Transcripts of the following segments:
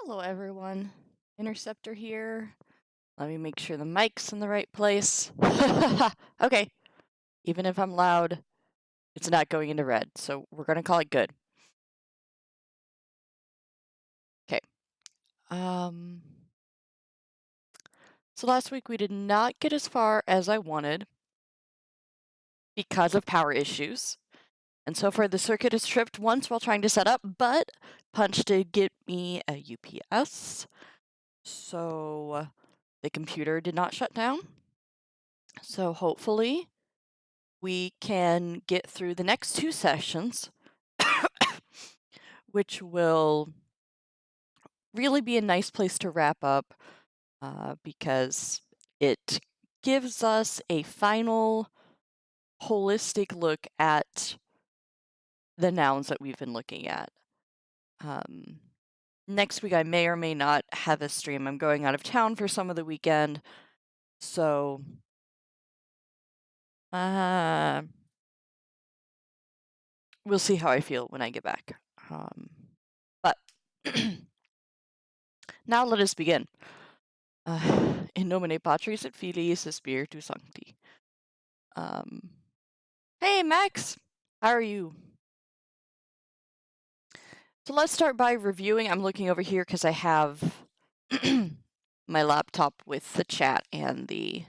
Hello, everyone. Interceptor here. Let me make sure the mic's in the right place. Okay. Even if I'm loud, it's not going into red, so we're going to call it good. Okay. So last week we did not get as far as I wanted because of power issues. And so far the circuit has tripped once while trying to set up, but Punch did get me a UPS. So the computer did not shut down. So hopefully we can get through the next two sessions, which will really be a nice place to wrap up because it gives us a final holistic look at the nouns that we've been looking at. Next week I may or may not have a stream. I'm going out of town for some of the weekend, so we'll see how I feel when I get back. But now let us begin. In nomine Patris et Filii et Spiritus Sancti. Hey, Max! How are you? So let's start by reviewing. I'm looking over here because I have my laptop with the chat and the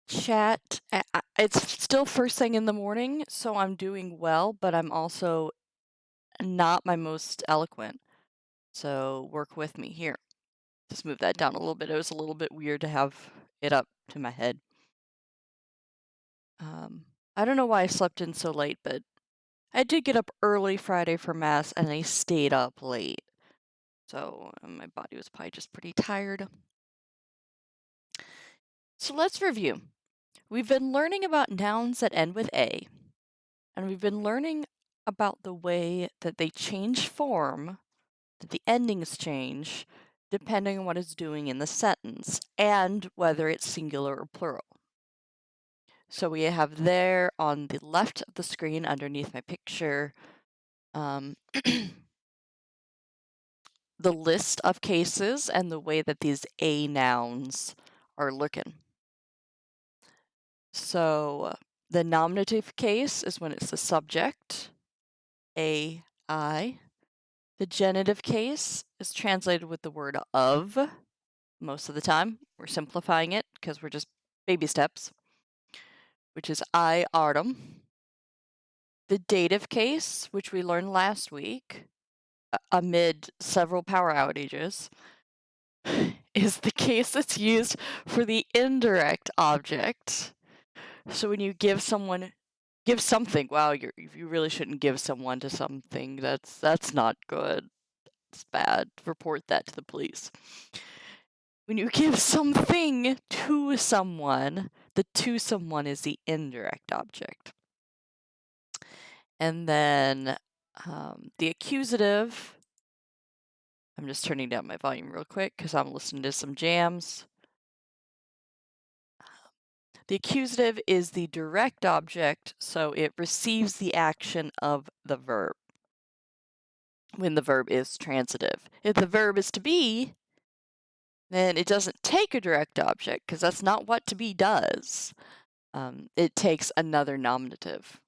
chat. It's still first thing in the morning, so I'm doing well, but I'm also not my most eloquent. So work with me here. Just move that down a little bit. It was a little bit weird to have it up to my head. I don't know why I slept in so late, but I did get up early Friday for Mass, and I stayed up late. So my body was probably just pretty tired. So let's review. We've been learning about nouns that end with A, and we've been learning about the way that they change form, that the endings change, depending on what it's doing in the sentence, and whether it's singular or plural. So we have there on the left of the screen underneath my picture the list of cases and the way that these A nouns are looking. So the nominative case is when it's the subject, A, I. The genitive case is translated with the word of most of the time. We're simplifying it because we're just baby steps, which is I, autumn. The dative case, which we learned last week, amid several power outages, is the case that's used for the indirect object. So when you give something, wow, you really shouldn't give someone to something. That's not good. It's bad. Report that to the police. When you give something to someone, the to someone is the indirect object. And then the accusative, I'm just turning down my volume real quick because I'm listening to some jams. The accusative is the direct object, so it receives the action of the verb when the verb is transitive. If the verb is to be, then it doesn't take a direct object because that's not what to be does. It takes another nominative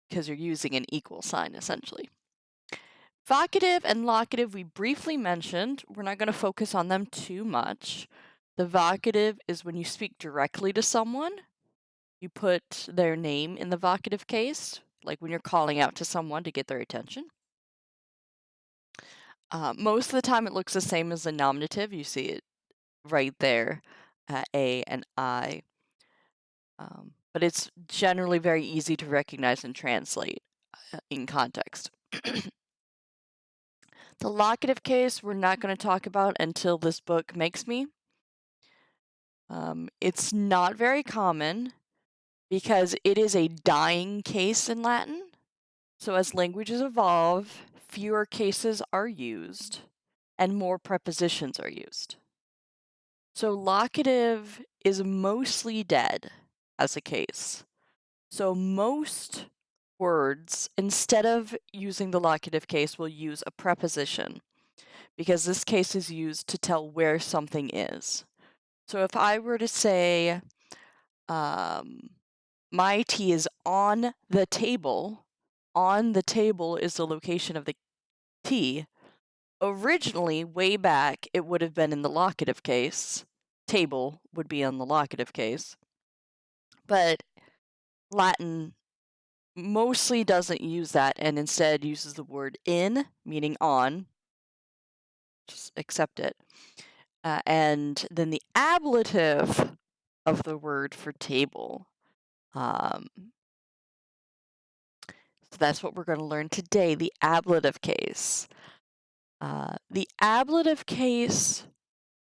because you're using an equal sign essentially. Vocative and locative we briefly mentioned. We're not going to focus on them too much. The vocative is when you speak directly to someone. You put their name in the vocative case, like when you're calling out to someone to get their attention. Most of the time it looks the same as the nominative. You see it right there, A and I. But it's generally very easy to recognize and translate in context. The locative case we're not going to talk about until this book makes me. It's not very common because it is a dying case in Latin. So as languages evolve, fewer cases are used and more prepositions are used. So locative is mostly dead as a case. So most words, instead of using the locative case, will use a preposition because this case is used to tell where something is. So if I were to say, my tea is on the table is the location of the tea. Originally, way back, it would have been in the locative case. Table would be on the locative case. But Latin mostly doesn't use that and instead uses the word in, meaning on. Just accept it. And then the ablative of the word for table. So that's what we're going to learn today, the ablative case. The ablative case,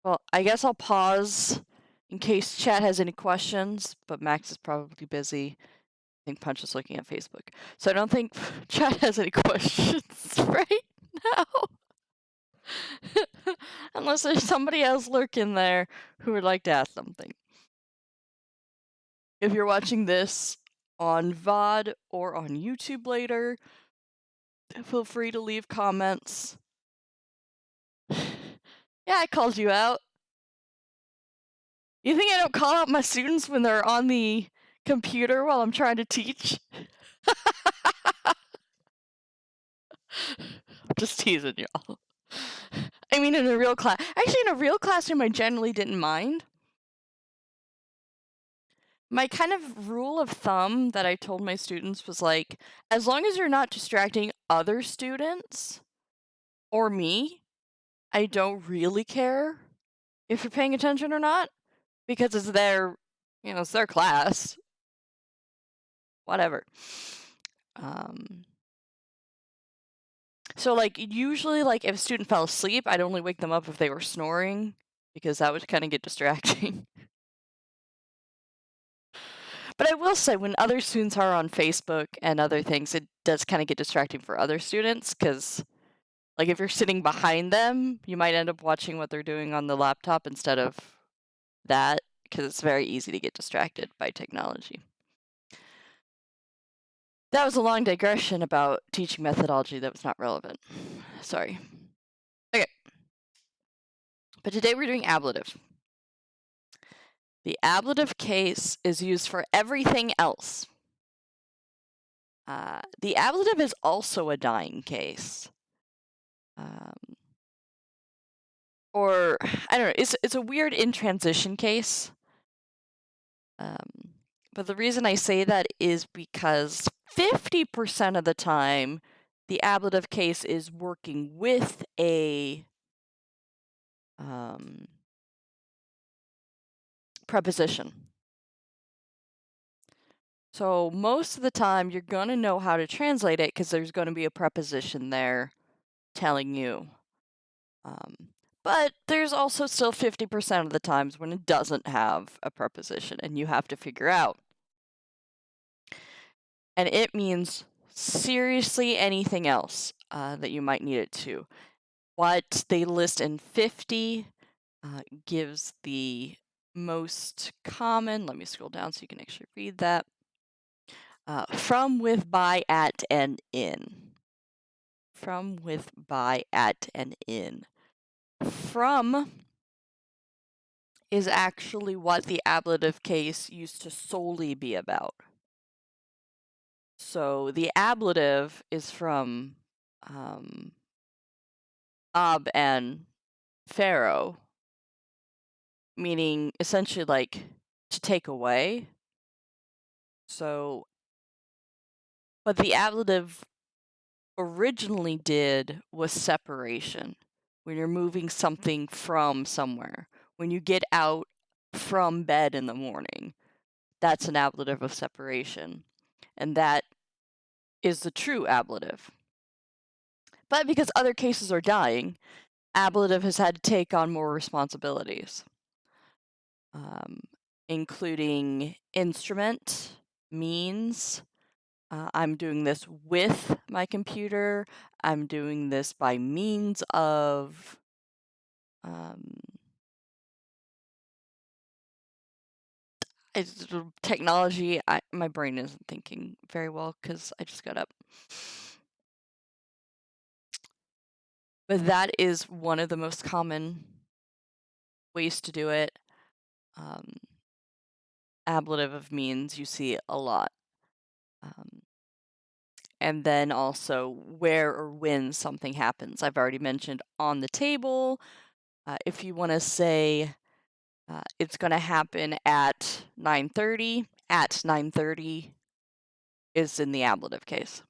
well, I guess I'll pause in case chat has any questions, but Max is probably busy. I think Punch is looking at Facebook. So I don't think chat has any questions right now. Unless there's somebody else lurking there who would like to ask something. If you're watching this on VOD or on YouTube later, feel free to leave comments. Yeah, I called you out. You think I don't call out my students when they're on the computer while I'm trying to teach? I'm just teasing y'all. I mean, in a real class. Actually, in a real classroom, I generally didn't mind. My kind of rule of thumb that I told my students was like, as long as you're not distracting other students or me, I don't really care if you're paying attention or not because it's their, it's their class. Whatever. So like usually like if a student fell asleep, I'd only wake them up if they were snoring because that would kind of get distracting. But I will say when other students are on Facebook and other things, it does kind of get distracting for other students because like if you're sitting behind them, you might end up watching what they're doing on the laptop instead of that because it's very easy to get distracted by technology. That was a long digression about teaching methodology that was not relevant. Sorry. Okay. But today we're doing ablative. The ablative case is used for everything else. The ablative is also a dying case. Or, I don't know, it's a weird in transition case. But the reason I say that is because 50% of the time, the ablative case is working with a preposition. So most of the time, you're going to know how to translate it because there's going to be a preposition there telling you. But there's also still 50% of the times when it doesn't have a preposition and you have to figure out. And it means seriously anything else that you might need it to. What they list in 50 gives the most common, let me scroll down so you can actually read that. From, with, by, at, and in. From, with, by, at, and in. From is actually what the ablative case used to solely be about. So the ablative is from ab and pharaoh, meaning essentially like to take away. So what the ablative originally did was separation. When you're moving something from somewhere, when you get out from bed in the morning, that's an ablative of separation. And that is the true ablative. But because other cases are dying, ablative has had to take on more responsibilities, including instrument, means. I'm doing this with my computer. I'm doing this by means of. technology, my brain isn't thinking very well because I just got up. But that is one of the most common ways to do it. Ablative of means you see a lot. And then also where or when something happens. I've already mentioned on the table. If you want to say it's going to happen at 9:30, at 9:30 is in the ablative case.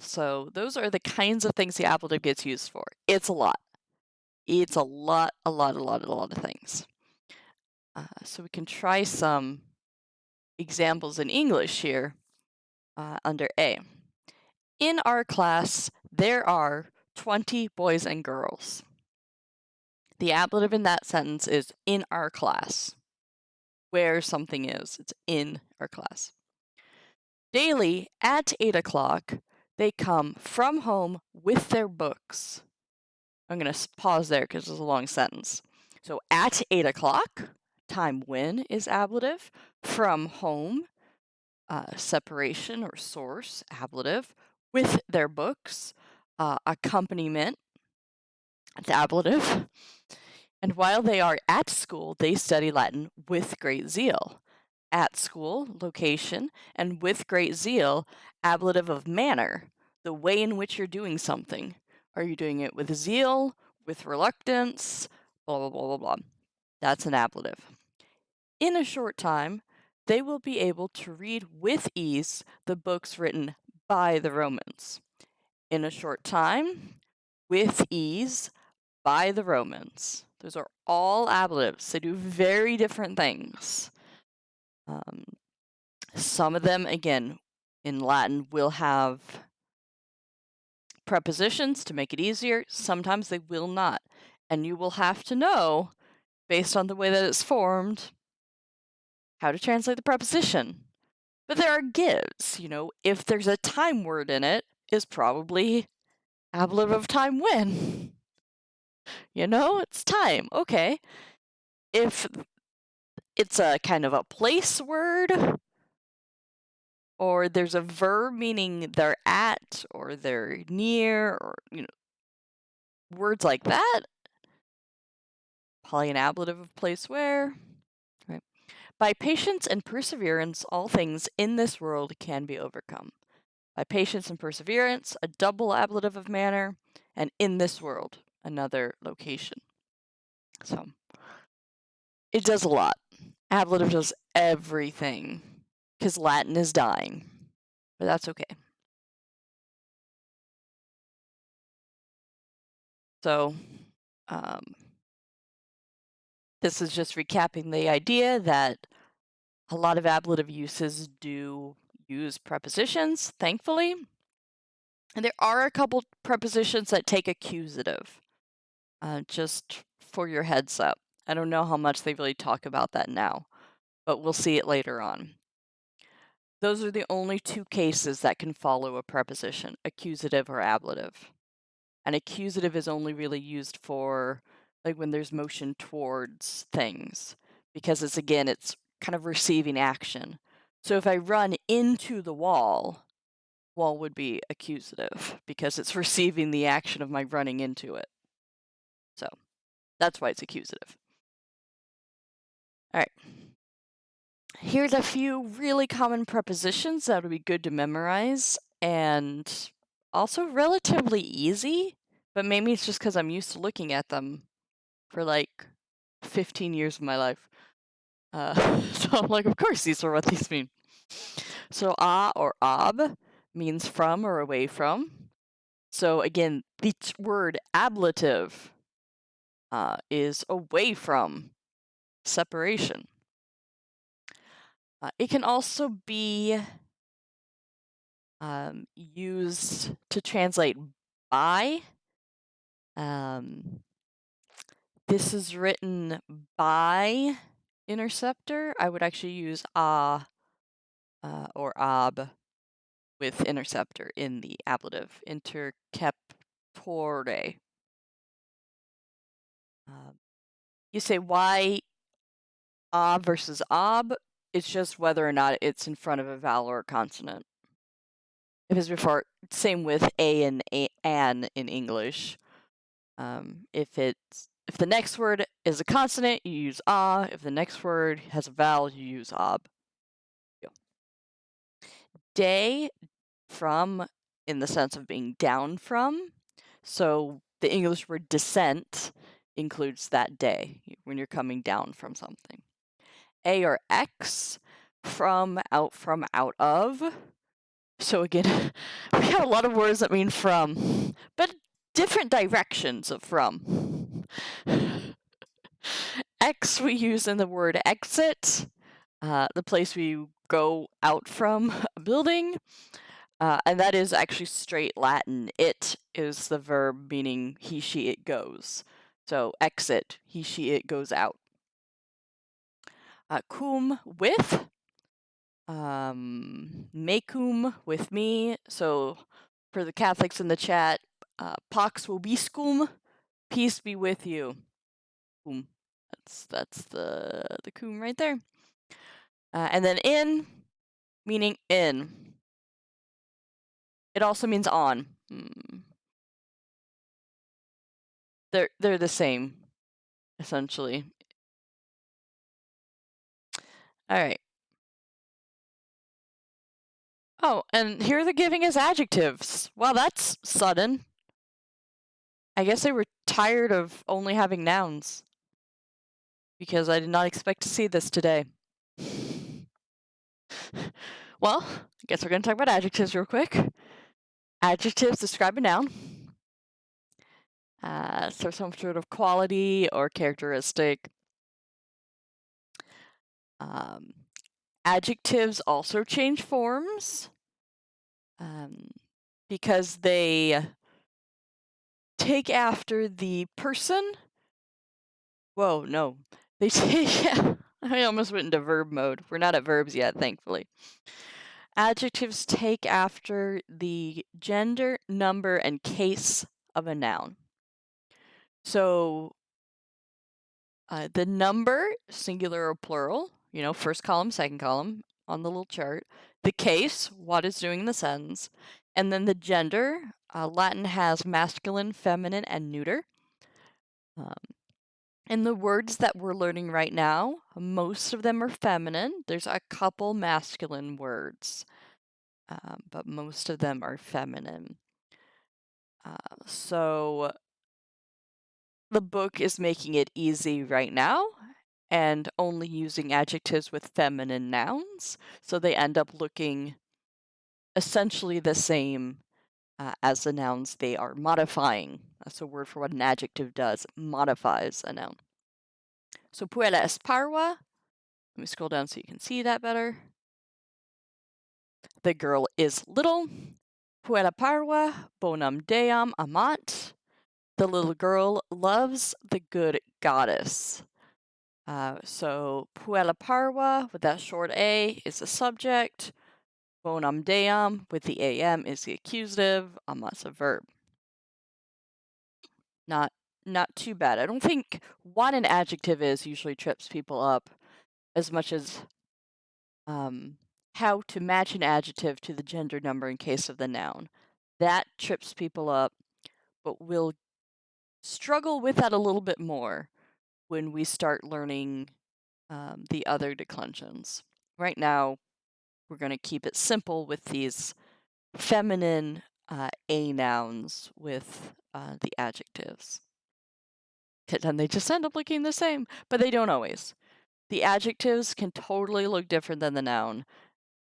So those are the kinds of things the ablative gets used for. It's a lot. It's a lot of things. So we can try some examples in English here under A. In our class, there are 20 boys and girls. The ablative in that sentence is in our class. Where something is, it's in our class. Daily at 8 o'clock, they come from home with their books. I'm going to pause there because it's a long sentence. So at 8 o'clock, time when is ablative. From home, separation or source, ablative. With their books, accompaniment, it's ablative. And while they are at school, they study Latin with great zeal. At school, location, and with great zeal, ablative of manner, the way in which you're doing something. Are you doing it with zeal, with reluctance, blah, blah, blah, blah, blah. That's an ablative. In a short time, they will be able to read with ease the books written by the Romans. In a short time, with ease, by the Romans. Those are all ablatives. They do very different things. Some of them, again, in Latin, will have prepositions to make it easier. Sometimes they will not. And you will have to know, based on the way that it's formed, how to translate the preposition. But there are gives, if there's a time word in it, is probably ablative of time when. It's time. Okay. If it's a kind of a place word, or there's a verb meaning they're at or they're near, or words like that, probably an ablative of place where. Right. By patience and perseverance, all things in this world can be overcome. By patience and perseverance, a double ablative of manner, and in this world, another location. So it does a lot. Ablative does everything because Latin is dying, but that's okay. So this is just recapping the idea that a lot of ablative uses do use prepositions, thankfully. And there are a couple prepositions that take accusative, just for your heads up. I don't know how much they really talk about that now, but we'll see it later on. Those are the only two cases that can follow a preposition, accusative or ablative. And accusative is only really used for like when there's motion towards things, because it's kind of receiving action. So if I run into the wall would be accusative because it's receiving the action of my running into it. So that's why it's accusative. All right. Here's a few really common prepositions that would be good to memorize and also relatively easy, but maybe it's just because I'm used to looking at them for like 15 years of my life. So I'm like, of course, these are what these mean. So or ab means from or away from. So again, the word ablative is away from, separation. It can also be used to translate by. This is written by interceptor. I would actually use or ab with interceptor in the ablative, interceptore. You say, why versus ob, it's just whether or not it's in front of a vowel or a consonant. If it's before, same with a and an in English. If the next word is a consonant, you use ah. If the next word has a vowel, you use ob. Day, from, in the sense of being down from. So the English word descent includes that day when you're coming down from something. A or X, from, out of. So again, we have a lot of words that mean from, but different directions of from. X we use in the word exit, the place we go out from a building, and that is actually straight Latin. It is the verb meaning he, she, it goes. So exit, he, she, it goes out. Cum, with. Mecum, with me. So for the Catholics in the chat, Pax vobiscum, peace be with you. Cum. That's the cum right there. And then in, meaning in. It also means on. They're the same, essentially. All right. Oh, and here they're giving us adjectives. Wow, that's sudden. I guess they were tired of only having nouns, because I did not expect to see this today. Well, I guess we're going to talk about adjectives real quick. Adjectives describe a noun. So some sort of quality or characteristic. Adjectives also change forms because they take after the person. Whoa, no. They take... I almost went into verb mode. We're not at verbs yet, thankfully. Adjectives take after the gender, number, and case of a noun. So the number, singular or plural, first column, second column on the little chart. The case, what is doing in the sentence. And then the gender, Latin has masculine, feminine, and neuter. And the words that we're learning right now, most of them are feminine. There's a couple masculine words, but most of them are feminine. So the book is making it easy right now and only using adjectives with feminine nouns. So they end up looking essentially the same as the nouns they are modifying. That's a word for what an adjective does, modifies a noun. So puella es parva. Let me scroll down so you can see that better. The girl is little. Puella parva bonum deam amat. The little girl loves the good goddess. So puella parva with that short a is the subject. Bonum deum with the am is the accusative. Amat's a verb. Not too bad. I don't think what an adjective is usually trips people up as much as how to match an adjective to the gender, number, and case of the noun. That trips people up, but we'll struggle with that a little bit more when we start learning the other declensions. Right now, we're going to keep it simple with these feminine a nouns with the adjectives. And they just end up looking the same, but they don't always. The adjectives can totally look different than the noun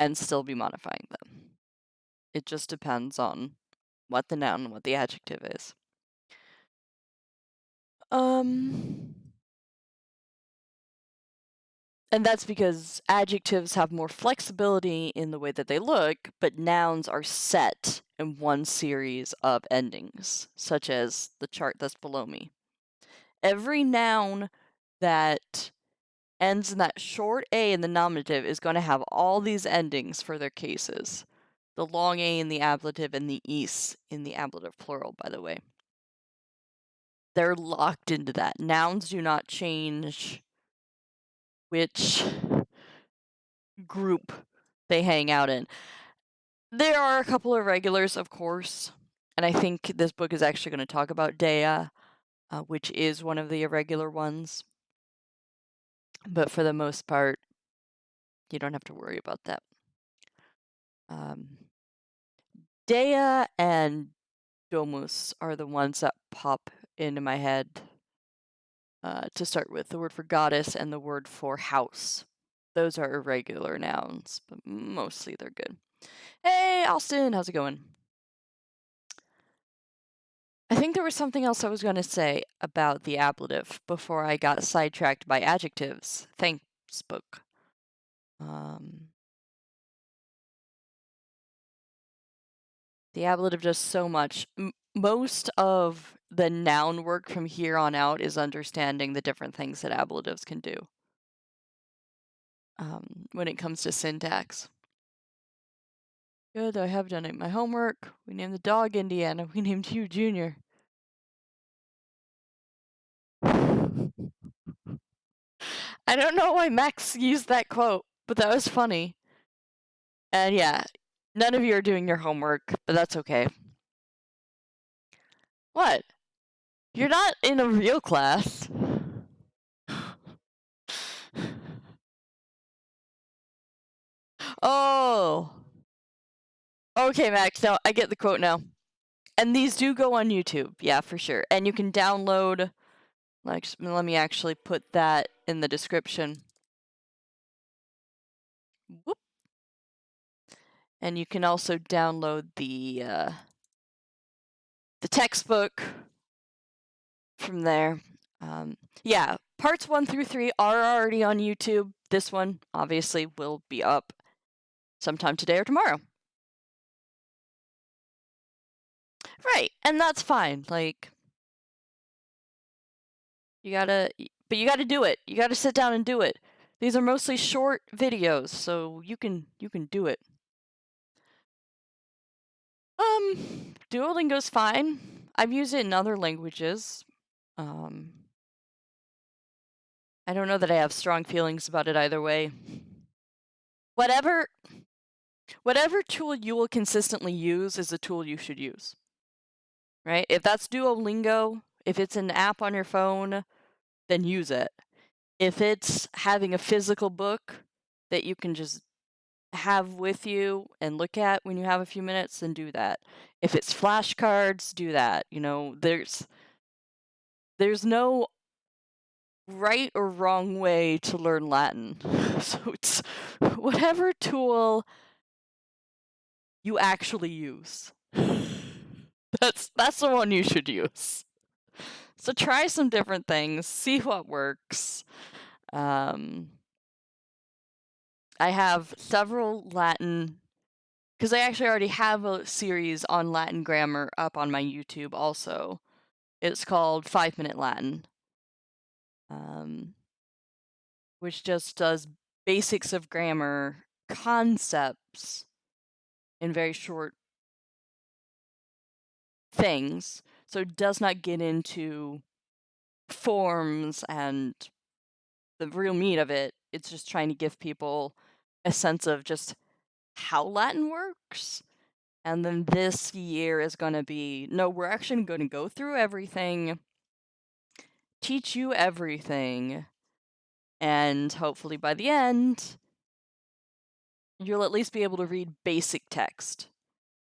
and still be modifying them. It just depends on what the noun and what the adjective is. And that's because adjectives have more flexibility in the way that they look, but nouns are set in one series of endings, such as the chart that's below me. Every noun that ends in that short a in the nominative is going to have all these endings for their cases. The long a in the ablative and the is in the ablative plural, by the way. They're locked into that. Nouns do not change which group they hang out in. There are a couple of regulars, of course, and I think this book is actually going to talk about Dea, which is one of the irregular ones. But for the most part, you don't have to worry about that. Dea and Domus are the ones that pop into my head to start with. The word for goddess and the word for house. Those are irregular nouns, but mostly they're good. Hey, Austin, how's it going? I think there was something else I was going to say about the ablative before I got sidetracked by adjectives. Thanks, book. The ablative does so much. Most of the noun work from here on out is understanding the different things that ablatives can do when it comes to syntax. Good, I have done it. My homework. We named the dog Indiana. We named you Junior. I don't know why Max used that quote, but that was funny. And yeah, none of you are doing your homework, but that's okay. What? You're not in a real class. Oh. Okay, Max. Now I get the quote now. And these do go on YouTube, yeah, for sure. And you can download. Like, let me actually put that in the description. Whoop. And you can also download the textbook from there. Yeah, parts 1 through 3 are already on YouTube. This one, obviously, will be up sometime today or tomorrow. Right, and that's fine. Like, you gotta do it. You gotta sit down and do it. These are mostly short videos, so you can do it. Duolingo's fine. I've used it in other languages. I don't know that I have strong feelings about it either way. Whatever tool you will consistently use is a tool you should use. Right? If that's Duolingo, if it's an app on your phone, then use it. If it's having a physical book that you can just have with you and look at when you have a few minutes, then do that. If it's flashcards, do that. You know, there's no right or wrong way to learn Latin. So it's whatever tool you actually use. That's the one you should use. So try some different things, see what works. I have several Latin, because I actually already have a series on Latin grammar up on my YouTube also. It's called 5-Minute Latin, which just does basics of grammar concepts in very short things. So it does not get into forms and the real meat of it. It's just trying to give people a sense of just how Latin works. And then this year is going to be, no, we're actually going to go through everything, teach you everything, and hopefully by the end, you'll at least be able to read basic text,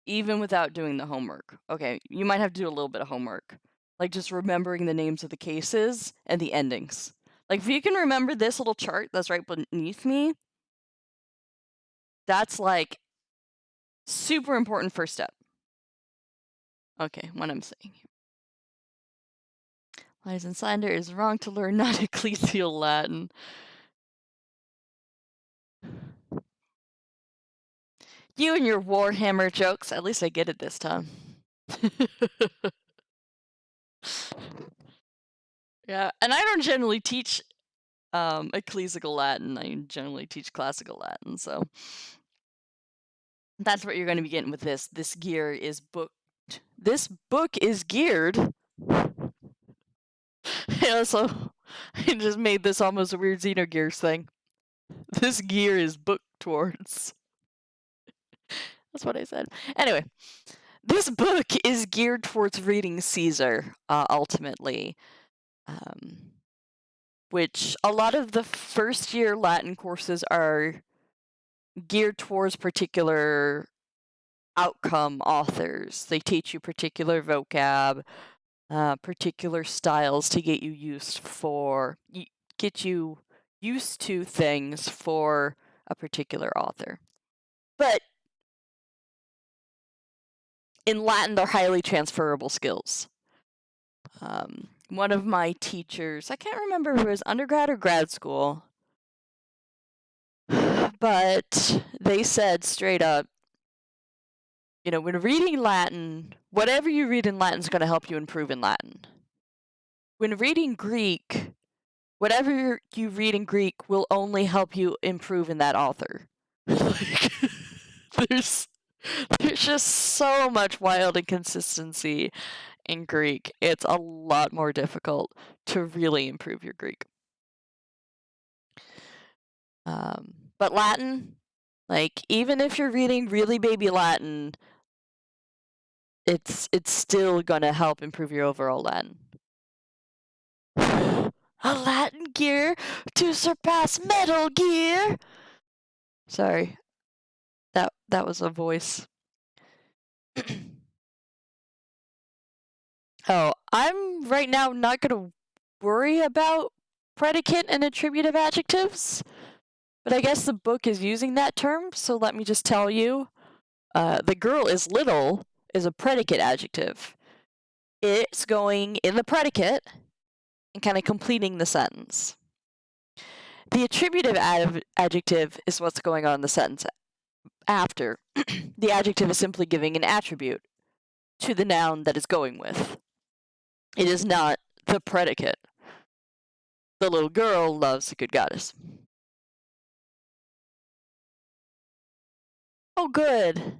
even without doing the homework. Okay, you might have to do a little bit of homework, like just remembering the names of the cases and the endings. Like, if you can remember this little chart that's right beneath me, that's like super important first step. Okay, what I'm saying. Lies and slander is wrong to learn not ecclesial Latin. You and your Warhammer jokes. At least I get it this time. Yeah, and I don't generally teach ecclesial Latin. I generally teach classical Latin, so that's what you're going to be getting with this. This gear is booked. This book is geared. Yeah, so I just made this almost a weird Xenogears thing. This gear is booked towards. That's what I said. Anyway, this book is geared towards reading Caesar, ultimately, which a lot of the first year Latin courses are geared towards particular outcome authors. They teach you particular vocab, particular styles to get you used to things for a particular author. But in Latin, they're highly transferable skills. One of my teachers, I can't remember if it was undergrad or grad school, but they said straight up, when reading Latin, whatever you read in Latin is going to help you improve in Latin. When reading Greek, whatever you read in Greek will only help you improve in that author. Like, there's just so much wild inconsistency in Greek. It's a lot more difficult to really improve your Greek. But Latin, like, even if you're reading really baby Latin, it's still gonna help improve your overall Latin. A Latin gear to surpass Metal Gear. Sorry, that was a voice. Oh, I'm right now not gonna worry about predicate and attributive adjectives, but I guess the book is using that term, so let me just tell you. The girl is little is a predicate adjective. It's going in the predicate and kind of completing the sentence. The attributive adjective is what's going on in the sentence after. The adjective is simply giving an attribute to the noun that it's going with. It is not the predicate. The little girl loves a good goddess. Oh, good.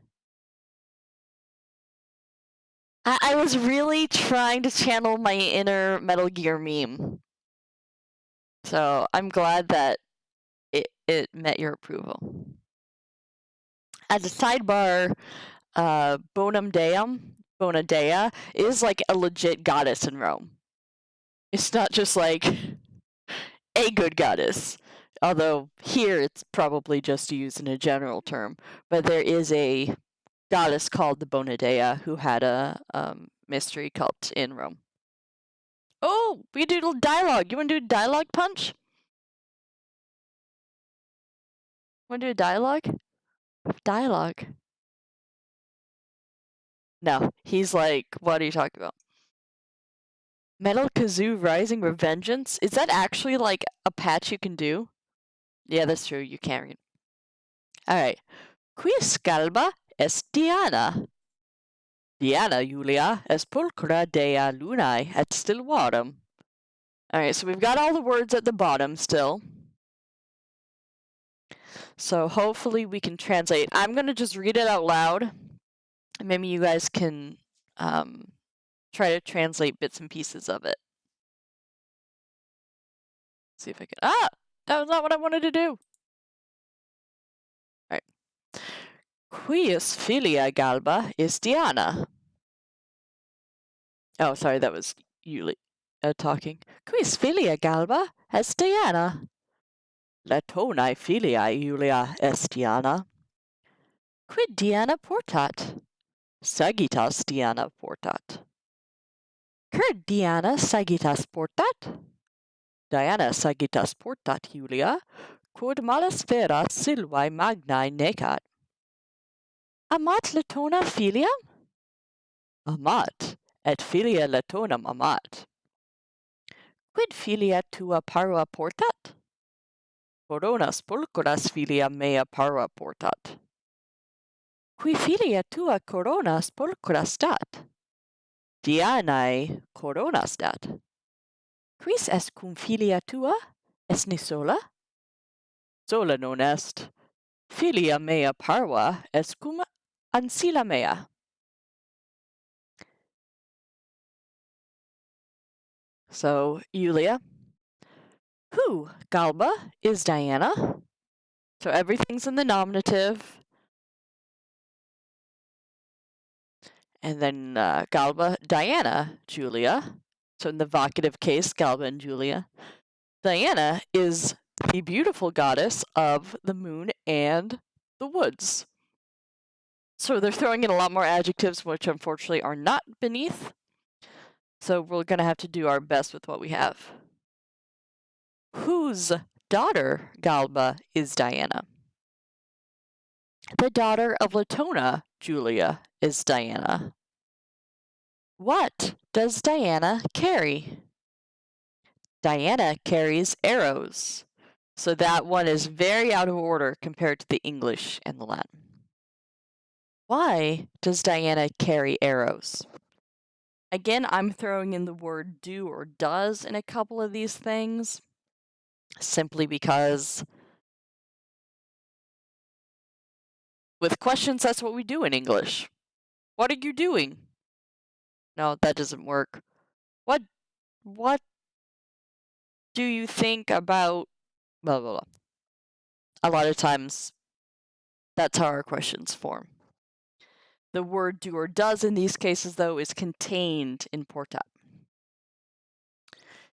I was really trying to channel my inner Metal Gear meme. So I'm glad that it met your approval. As a sidebar, Bona Dea, is like a legit goddess in Rome. It's not just like a good goddess. Although here it's probably just used in a general term. But there is a goddess called the Bona Dea who had a mystery cult in Rome. Oh, we do dialogue. You want to do dialogue punch? Want to do a dialogue? Dialogue. No, he's like, what are you talking about? Metal Kazoo Rising Revengeance? Is that actually like a patch you can do? Yeah, that's true. You can't read. Alright. Quis calba est Diana? Diana Julia est pulchra dea lunae et stilvarum. Alright, so we've got all the words at the bottom still. So hopefully we can translate. I'm going to just read it out loud. And maybe you guys can try to translate bits and pieces of it. See if I can. Ah! That was not what I wanted to do. Alright. Quis filia galba is Diana? Oh, sorry, that was Yuli talking. Quis filia galba est Diana? Latonae filiae Julia est Diana. Quid Diana portat? Sagittas Diana portat. Cur Diana sagittas portat? Diana sagittas portat Julia, quod malasfera silvae magnae necat. Amat Latona filiam? Amat, et filia Latonam amat. Quid filia tua parva portat? Coronas pulchras filia mea parva portat. Qui filia tua coronas pulchra stat? Dianae corona stat. Quis est cum filia tua? Est ne sola? Sola non est. Filia mea parva est cum ancilla mea. So, Julia. Who, Galba, is Diana? So everything's in the nominative. And then Galba, Diana, Julia. So in the vocative case, Galba and Julia. Diana is the beautiful goddess of the moon and the woods. So they're throwing in a lot more adjectives, which unfortunately are not beneath. So we're going to have to do our best with what we have. Whose daughter, Galba, is Diana? The daughter of Latona, Julia, is Diana. What does Diana carry? Diana carries arrows. So that one is very out of order compared to the English and the Latin. Why does Diana carry arrows? Again, I'm throwing in the word do or does in a couple of these things, simply because with questions, that's what we do in English. What are you doing? No, that doesn't work. What do you think about blah, blah, blah. A lot of times, that's how our questions form. The word do or does in these cases, though, is contained in portat.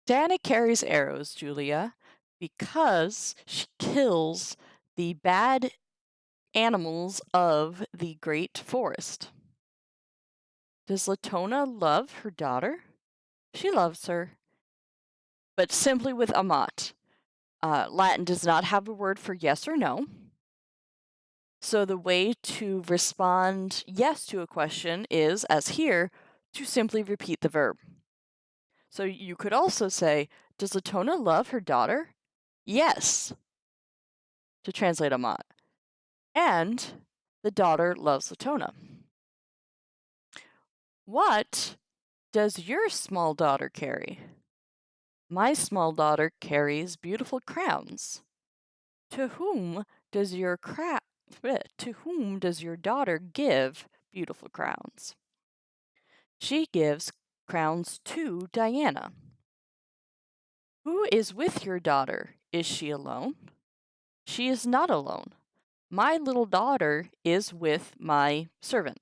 Diana carries arrows, Julia, because she kills the bad animals of the great forest. Does Latona love her daughter? She loves her, but simply with amat. Latin does not have a word for yes or no. So the way to respond yes to a question is, as here, to simply repeat the verb. So you could also say, does Latona love her daughter? Yes, to translate amat. And the daughter loves Latona. What does your small daughter carry? My small daughter carries beautiful crowns. To whom does your daughter give beautiful crowns? She gives crowns to Diana. Who is with your daughter? Is she alone? She is not alone. My little daughter is with my servant.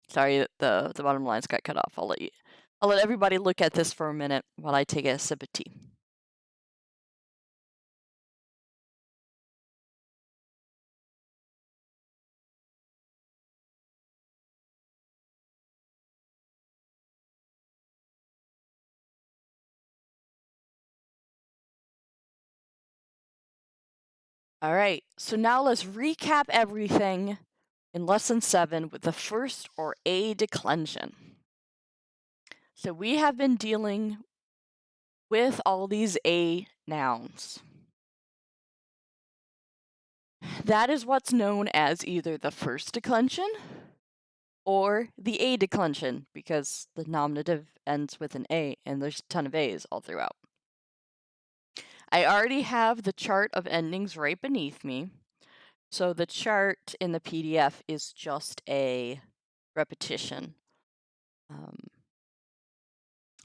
Sorry, the bottom lines got cut off. I'll let everybody look at this for a minute while I take a sip of tea. All right, so now let's recap everything in lesson 7 with the first or a declension. So we have been dealing with all these a nouns. That is what's known as either the first declension or the a declension, because the nominative ends with an a, and there's a ton of a's all throughout. I already have the chart of endings right beneath me. So the chart in the PDF is just a repetition.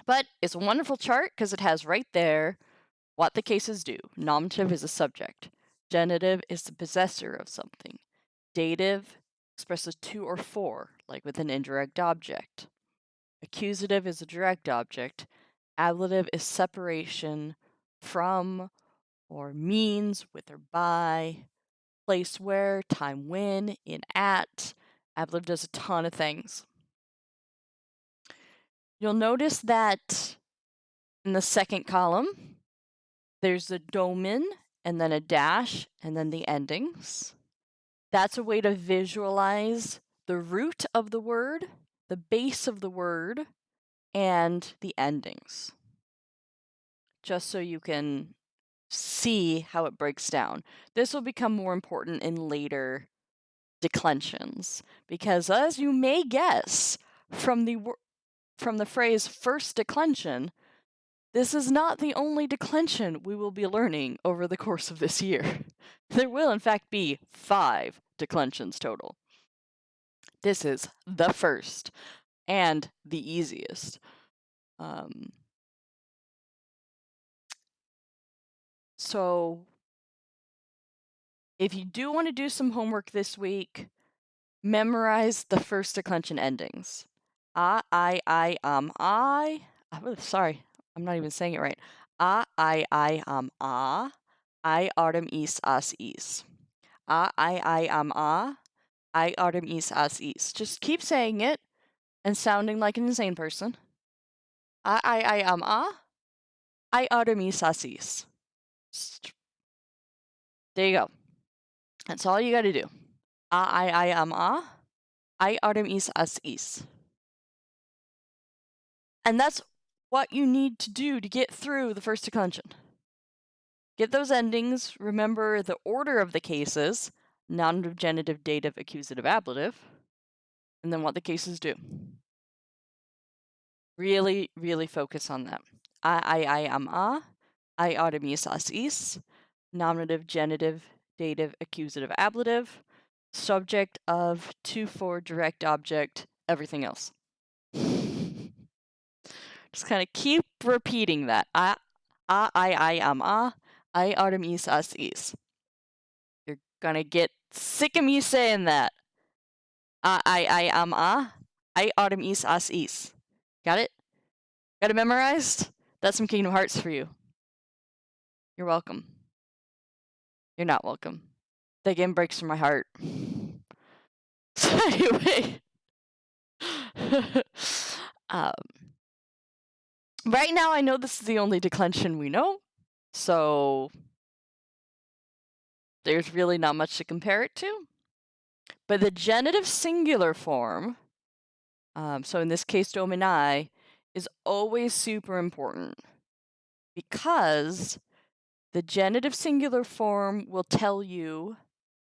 But it's a wonderful chart because it has right there what the cases do. Nominative is a subject. Genitive is the possessor of something. Dative expresses to or for, like with an indirect object. Accusative is a direct object. Ablative is separation from or means with or by. Place where, time when, in at. Ablative does a ton of things. You'll notice that in the second column, there's a domen and then a dash and then the endings. That's a way to visualize the root of the word, the base of the word, and the endings. Just so you can see how it breaks down. This will become more important in later declensions, because as you may guess from the phrase first declension, this is not the only declension we will be learning over the course of this year. There will in fact be 5 declensions total. This is the first and the easiest. So If you do want to do some homework this week, memorize the first declension endings. I, oh, sorry, I'm not even saying it right. I, autumn, is. I, autumn, is. Just keep saying it and sounding like an insane person. I, autumn, is. There you go. That's all you gotta do. I, autumn, is. And that's what you need to do to get through the first declension. Get those endings, remember the order of the cases, nominative, genitive, dative, accusative, ablative, and then what the cases do. Really, really focus on that. I, I, autumn, is, nominative, genitive, dative, accusative, ablative, subject of, to, for, direct object, everything else. Just kind of keep repeating that. I, autumn, is. You're gonna get sick of me saying that. I, autumn, is. Got it? Got it memorized? That's some Kingdom Hearts for you. You're welcome. You're not welcome. That game breaks from my heart. So anyway, right now I know this is the only declension we know, so there's really not much to compare it to. But the genitive singular form, so in this case domini, is always super important because the genitive singular form will tell you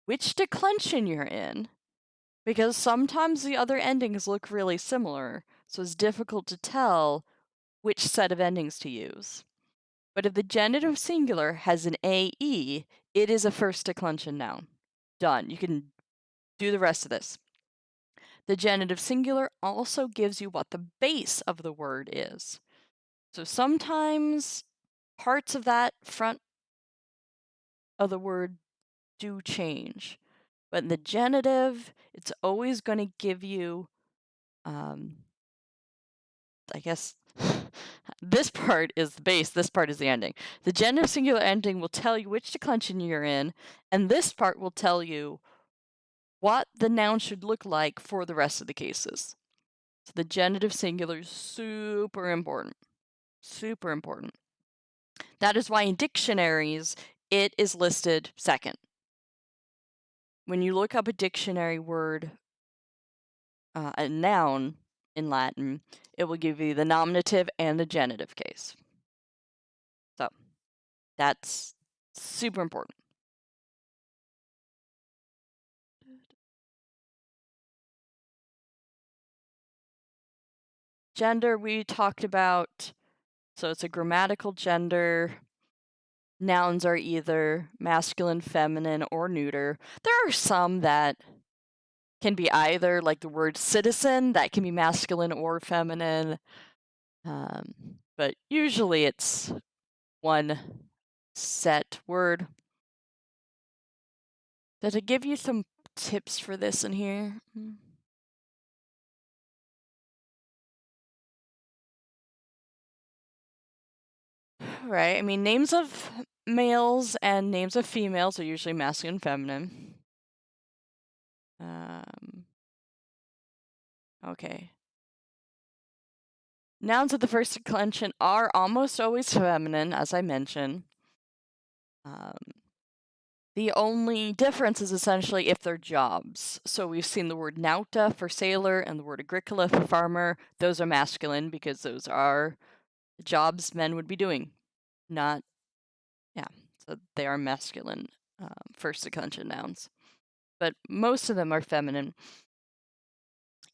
which declension you're in, because sometimes the other endings look really similar, so it's difficult to tell which set of endings to use. But if the genitive singular has an AE, it is a first declension noun. Done. You can do the rest of this. The genitive singular also gives you what the base of the word is. So sometimes parts of that front of the word do change. But in the genitive, it's always going to give you, I guess, this part is the base, this part is the ending. The genitive singular ending will tell you which declension you're in, and this part will tell you what the noun should look like for the rest of the cases. So the genitive singular is super important. Super important. That is why in dictionaries, it is listed second. When you look up a dictionary word, a noun in Latin, it will give you the nominative and the genitive case. So that's super important. Gender we talked about, so it's a grammatical gender. Nouns are either masculine, feminine, or neuter. There are some that can be either, like the word citizen, that can be masculine or feminine. But usually it's one set word. Did I give you some tips for this in here? Right, I mean, names of males and names of females are usually masculine and feminine. Okay. Nouns of the first declension are almost always feminine, as I mentioned. The only difference is essentially if they're jobs. So we've seen the word nauta for sailor and the word agricola for farmer. Those are masculine because those are jobs men would be doing. So they are masculine first declension nouns. But most of them are feminine.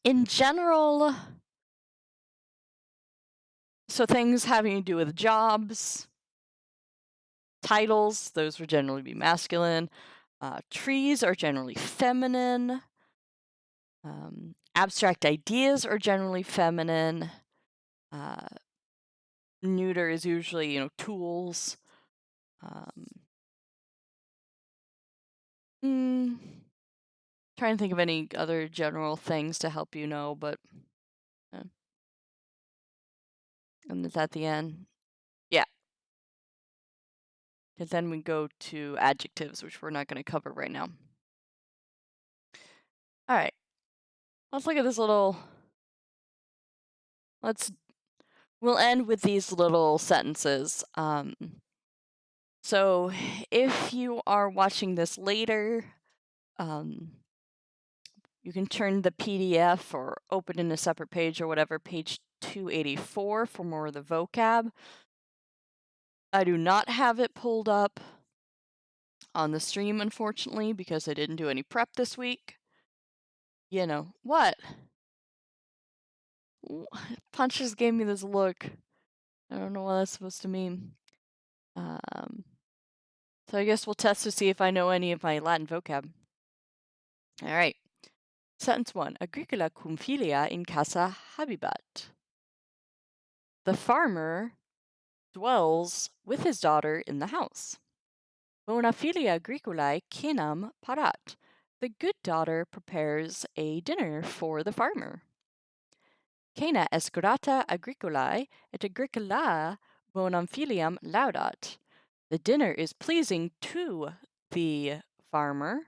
In general, so things having to do with jobs, titles, those would generally be masculine. Trees are generally feminine. Abstract ideas are generally feminine. Neuter is usually, tools. Trying to think of any other general things to help you know, but and it's at the end. Yeah. And then we go to adjectives, which we're not going to cover right now. All right. Let's look at this little. We'll end with these little sentences. So if you are watching this later, you can turn the PDF or open in a separate page or whatever, page 284 for more of the vocab. I do not have it pulled up on the stream, unfortunately, because I didn't do any prep this week. You know, what? Punch just gave me this look. I don't know what that's supposed to mean. So I guess we'll test to see if I know any of my Latin vocab. All right. Sentence 1. Agricola cum filia in casa habibat. The farmer dwells with his daughter in the house. Bona filia agricolae cenam parat. The good daughter prepares a dinner for the farmer. Cena est grata agricolae et agricolae bonam filiam laudat. The dinner is pleasing to the farmer,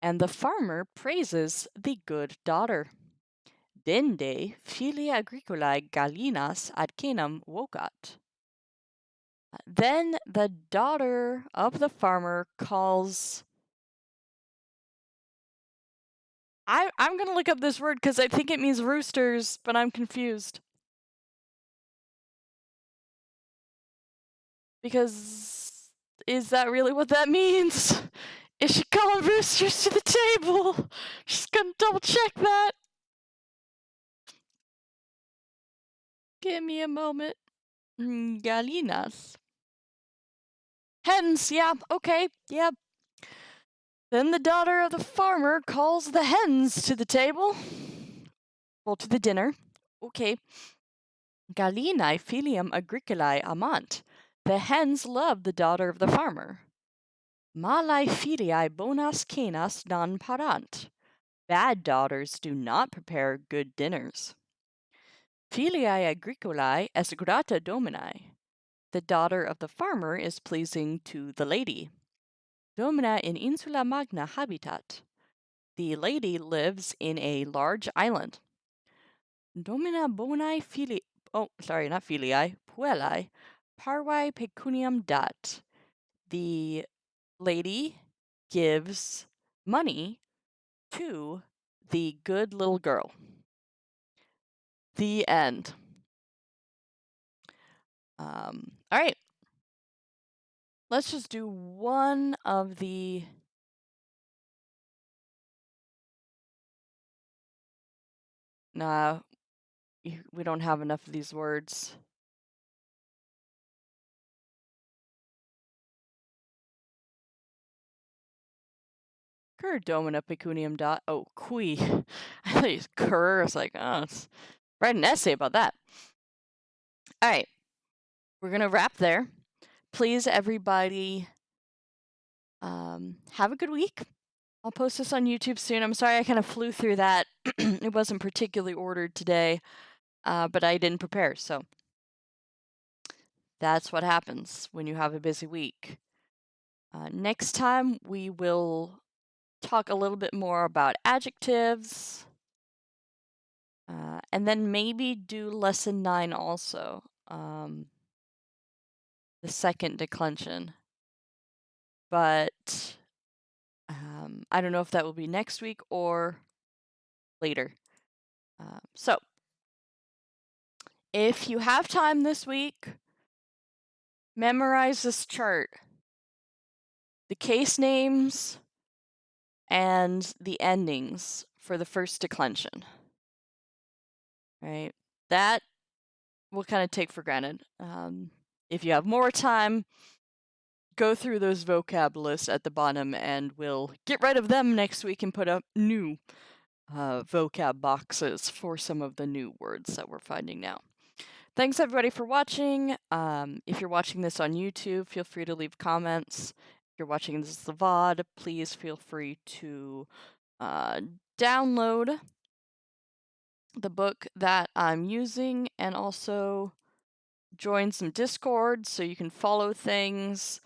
and the farmer praises the good daughter. Dende filia agricolae gallinas ad cenam vocat. Then the daughter of the farmer calls. I'm going to look up this word because I think it means roosters, but I'm confused. Because is that really what that means? Is she calling roosters to the table? Just gonna double check that. Give me a moment. Gallinas. Hens, yeah, okay, yeah. Then the daughter of the farmer calls the hens to the table. Well, to the dinner. Okay. Gallinae filium agricolae amant. The hens love the daughter of the farmer. Malae filiae bonas cenas non parant. Bad daughters do not prepare good dinners. Filiae agricolae est grata dominae. The daughter of the farmer is pleasing to the lady. Domina in insula magna habitat. The lady lives in a large island. Domina bonae filii, not filiae, puellae, parvae pecuniam dat. The lady gives money to the good little girl. The end. All right. Let's just do one of the. Nah, we don't have enough of these words. Cur domina pecuniam dat. Oh, qui. I thought you cur. I was like, oh, write an essay about that. All right. We're going to wrap there. Please, everybody, have a good week. I'll post this on YouTube soon. I'm sorry I kind of flew through that. It wasn't particularly ordered today, but I didn't prepare. So that's what happens when you have a busy week. Next time, we will talk a little bit more about adjectives, and then maybe do lesson 9 also, the second declension. But I don't know if that will be next week or later. So if you have time this week, memorize this chart. The case names and the endings for the first declension. Right? That we'll kind of take for granted. If you have more time, go through those vocab lists at the bottom and we'll get rid of them next week and put up new vocab boxes for some of the new words that we're finding now. Thanks everybody for watching. If you're watching this on YouTube, feel free to leave comments you're watching this as the VOD, please feel free to download the book that I'm using and also join some Discord so you can follow things.